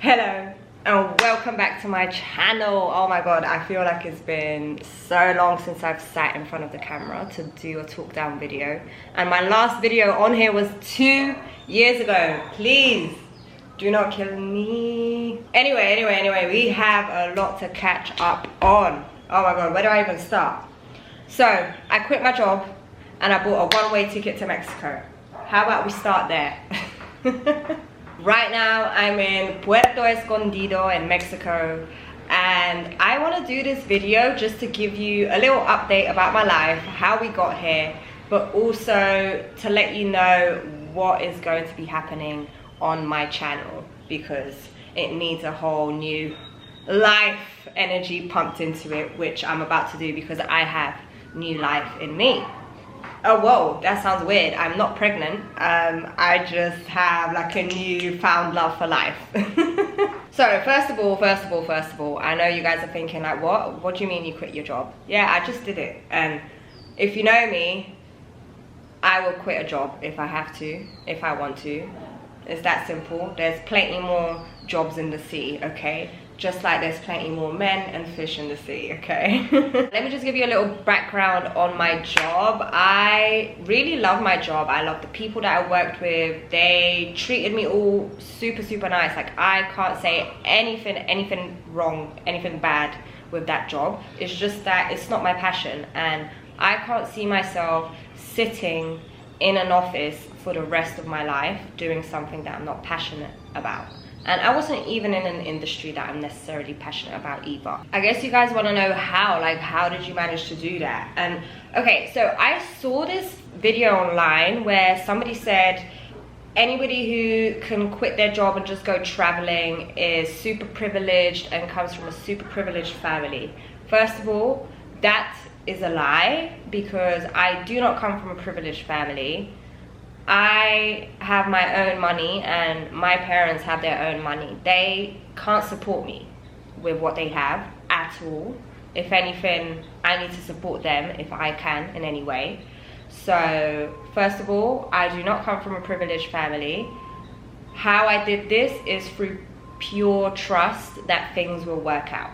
Hello and welcome back to my channel. Oh my god, I feel like it's been so long since I've sat in front of the camera to do a talk down video, and my last video on here was 2 years ago. Please do not kill me. Anyway, we have a lot to catch up on. Oh my god, where do I even start? So I quit my job and I bought a one-way ticket to Mexico. How about we start there? Right now I'm in Puerto Escondido in Mexico, and I want to do this video just to give you a little update about my life, how we got here, but also to let you know what is going to be happening on my channel, because it needs a whole new life energy pumped into it, which I'm about to do because I have new life in me. Oh whoa, that sounds weird. I'm not pregnant. I just have like a newfound love for life. So first of all, I know you guys are thinking like, what do you mean you quit your job? Yeah, I just did it. And if you know me, I will quit a job if I have to, if I want to. It's that simple. There's plenty more jobs in the sea, okay? Just like there's plenty more men and fish in the sea, okay? Let me just give you a little background on my job. I really love my job. I love the people that I worked with. They treated me all super nice. Like, I can't say anything wrong, anything bad with that job. It's just that it's not my passion, and I can't see myself sitting in an office for the rest of my life doing something that I'm not passionate about. And I wasn't even in an industry that I'm necessarily passionate about either. I guess you guys want to know how, like, how did you manage to do that? And okay, so I saw this video online where somebody said anybody who can quit their job and just go traveling is super privileged and comes from a super privileged family. First of all, that is a lie, because I do not come from a privileged family. I have my own money and my parents have their own money. They can't support me with what they have at all. If anything, I need to support them if I can in any way. So first of all, I do not come from a privileged family. How I did this is through pure trust that things will work out.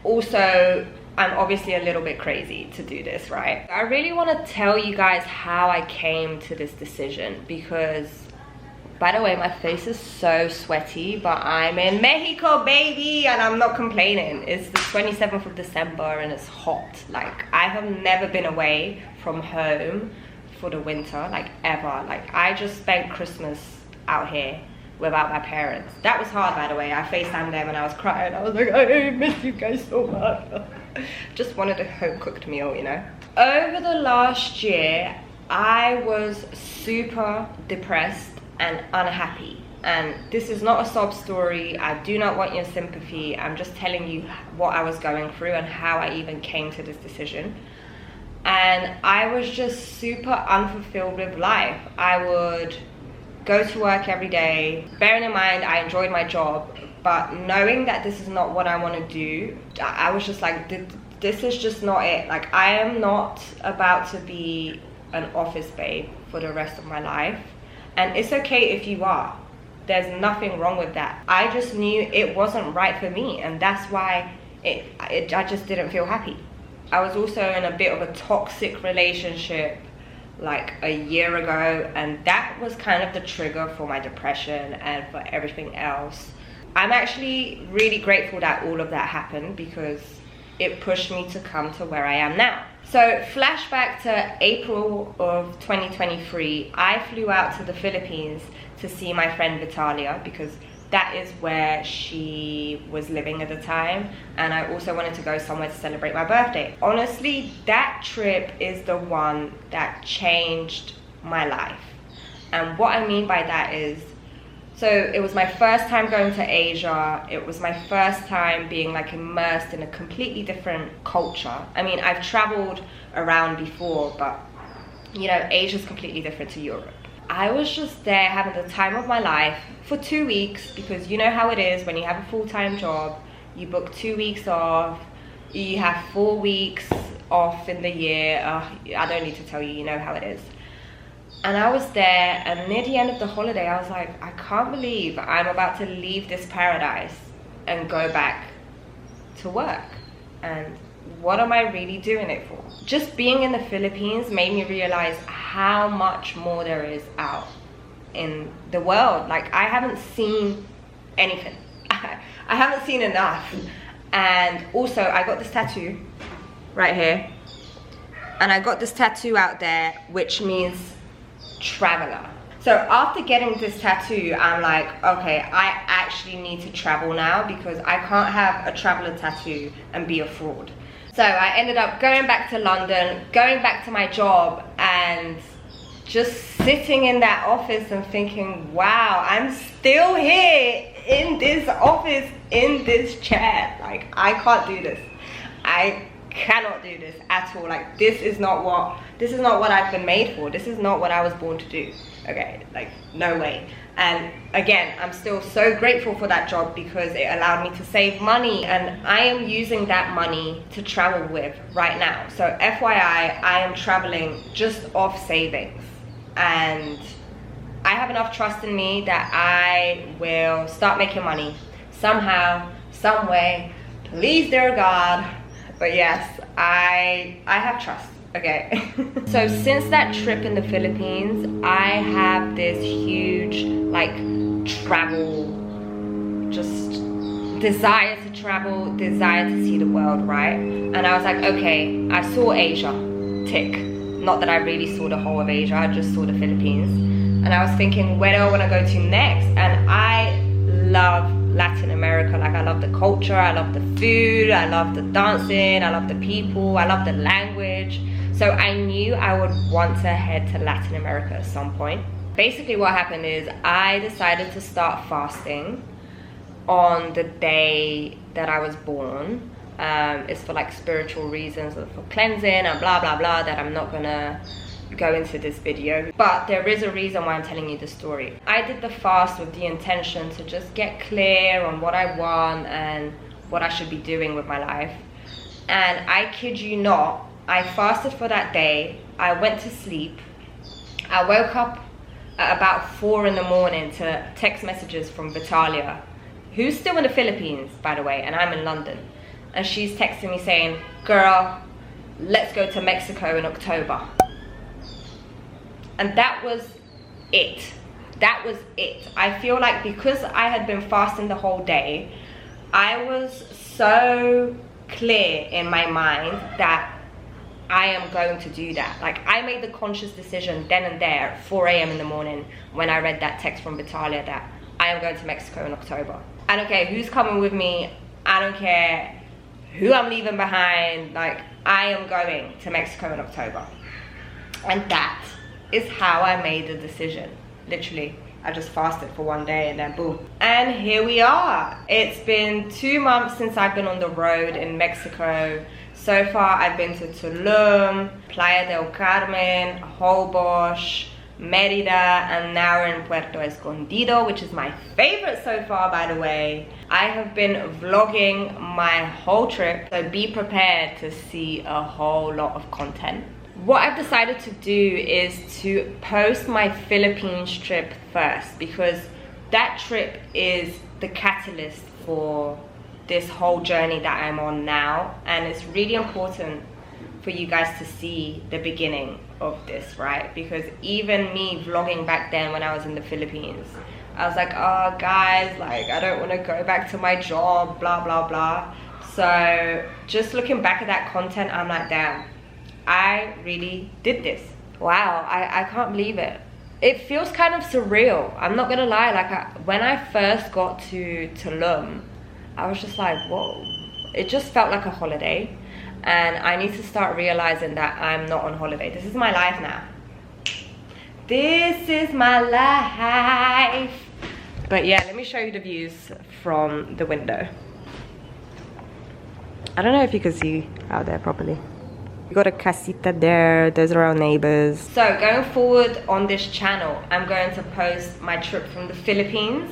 Also, I'm obviously a little bit crazy to do this, right? I really want to tell you guys how I came to this decision, because, by the way, my face is so sweaty, but I'm in Mexico, baby, and I'm not complaining. It's the 27th of December and it's hot. Like, I have never been away from home for the winter, like, ever. Like, I just spent Christmas out here without my parents. That was hard, by the way. I FaceTimed them and I was crying. I was like, I miss you guys so much. Just wanted a home-cooked meal, you know. Over the last year, I was super depressed and unhappy. And this is not a sob story. I do not want your sympathy. I'm just telling you what I was going through and how I even came to this decision. And I was just super unfulfilled with life. I would go to work every day, bearing in mind I enjoyed my job, but knowing that this is not what I want to do, I was just like, this is just not it. Like, I am not about to be an office babe for the rest of my life. And it's okay if you are. There's nothing wrong with that. I just knew it wasn't right for me, and that's why I just didn't feel happy. I was also in a bit of a toxic relationship like a year ago, and that was kind of the trigger for my depression and for everything else. I'm actually really grateful that all of that happened, because it pushed me to come to where I am now. So flashback to April of 2023, I flew out to the Philippines to see my friend Vitalia, because that is where she was living at the time, and I also wanted to go somewhere to celebrate my birthday. Honestly, that trip is the one that changed my life. And what I mean by that is, so it was my first time going to Asia. It was my first time being like immersed in a completely different culture. I mean, I've traveled around before, but you know, Asia's completely different to Europe. I was just there having the time of my life for 2 weeks, because you know how it is when you have a full-time job. You book 2 weeks off, you have 4 weeks off in the year. I don't need to tell you, you know how it is. And I was there, and near the end of the holiday, I was like, I can't believe I'm about to leave this paradise and go back to work. And what am I really doing it for? Just being in the Philippines made me realize how much more there is out in the world. Like, I haven't seen anything. I haven't seen enough. And also, I got this tattoo right here. And I got this tattoo out there, which means traveler. So after getting this tattoo, I'm like, okay, I actually need to travel now, because I can't have a traveler tattoo and be a fraud. So I ended up going back to London, going back to my job, and just sitting in that office and thinking, wow, I'm still here in this office, in this chair. Like, I can't do this. I cannot do this at all. Like, this is not what I've been made for. This is not what I was born to do. Okay, like, no way. And again, I'm still so grateful for that job, because it allowed me to save money, and I am using that money to travel with right now. So FYI, I am traveling just off savings, and I have enough trust in me that I will start making money somehow, some way. Please, dear God. But yes, I have trust. Okay. So since that trip in the Philippines, I have this huge, like, travel, just desire to travel, desire to see the world, right? And I was like, okay, I saw Asia, tick. Not that I really saw the whole of Asia, I just saw the Philippines. And I was thinking, where do I want to go to next? And I love Latin America. Like, I love the culture, I love the food, I love the dancing, I love the people, I love the language. So I knew I would want to head to Latin America at some point. Basically what happened is I decided to start fasting on the day that I was born. It's for like spiritual reasons, for cleansing and blah blah blah, that I'm not gonna go into this video. But there is a reason why I'm telling you the story. I did the fast with the intention to just get clear on what I want and what I should be doing with my life. And I kid you not, I fasted for that day. I went to sleep. I woke up at about 4 in the morning to text messages from Vitalia, who's still in the Philippines, by the way, and I'm in London. And she's texting me saying, girl, let's go to Mexico in October. And that was it. That was it. I feel like because I had been fasting the whole day, I was so clear in my mind that I am going to do that. Like, I made the conscious decision then and there at 4 a.m. in the morning when I read that text from Vitalia that I am going to Mexico in October. I don't care who's coming with me. I don't care who I'm leaving behind. Like, I am going to Mexico in October. And that is how I made the decision. Literally, I just fasted for one day and then boom. And here we are. It's been 2 months since I've been on the road in Mexico. So far, I've been to Tulum, Playa del Carmen, Holbox, Merida, and now we're in Puerto Escondido, which is my favorite so far, by the way. I have been vlogging my whole trip, so be prepared to see a whole lot of content. What I've decided to do is to post my Philippines trip first, because that trip is the catalyst for this whole journey that I'm on now, and it's really important for you guys to see the beginning of this, right? Because even me vlogging back then when I was in the Philippines, I was like, oh guys, like, I don't want to go back to my job, blah blah blah. So just looking back at that content, I'm like, damn, I really did this. Wow, I can't believe it. It feels kind of surreal, I'm not gonna lie. Like, when I first got to Tulum, I was just like, whoa. It just felt like a holiday. And I need to start realizing that I'm not on holiday. This is my life now. This is my life. But yeah, let me show you the views from the window. I don't know if you can see out there properly. We got a casita there, those are our neighbors. So going forward on this channel, I'm going to post my trip from the Philippines.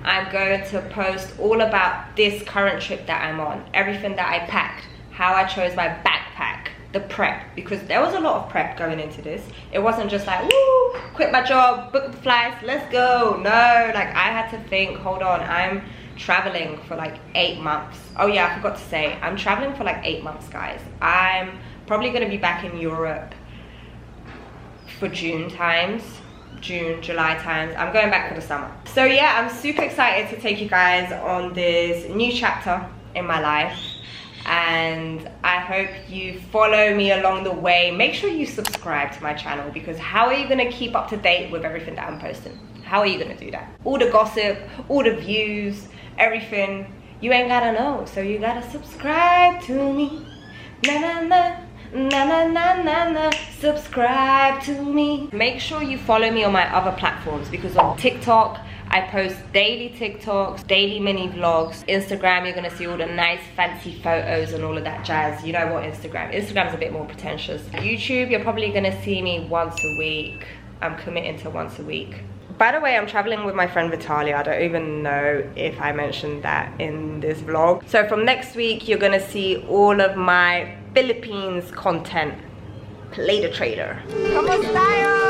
I'm going to post all about this current trip that I'm on, everything that I packed, how I chose my backpack, the prep, because there was a lot of prep going into this. It wasn't just like, woo, quit my job, book the flights, let's go. No, like I had to think, hold on, I'm traveling for like 8 months. Oh yeah, I forgot to say, I'm traveling for like 8 months, guys. I'm probably gonna be back in Europe for June, July times. I'm going back for the summer. So yeah, I'm super excited to take you guys on this new chapter in my life. And I hope you follow me along the way. Make sure you subscribe to my channel, because how are you gonna keep up to date with everything that I'm posting? How are you gonna do that? All the gossip, all the views, everything, you ain't gotta know. So you gotta subscribe to me. Na na na, na na na na na, subscribe to me. Make sure you follow me on my other platforms, because on TikTok, I post daily TikToks, daily mini vlogs. Instagram, you're gonna see all the nice fancy photos and all of that jazz. You know what Instagram's a bit more pretentious. YouTube, you're probably gonna see me once a week. I'm committing to once a week. By the way, I'm traveling with my friend Vitalia. I don't even know if I mentioned that in this vlog. So from next week, you're gonna see all of my Philippines content. Play the trader. Kamusta?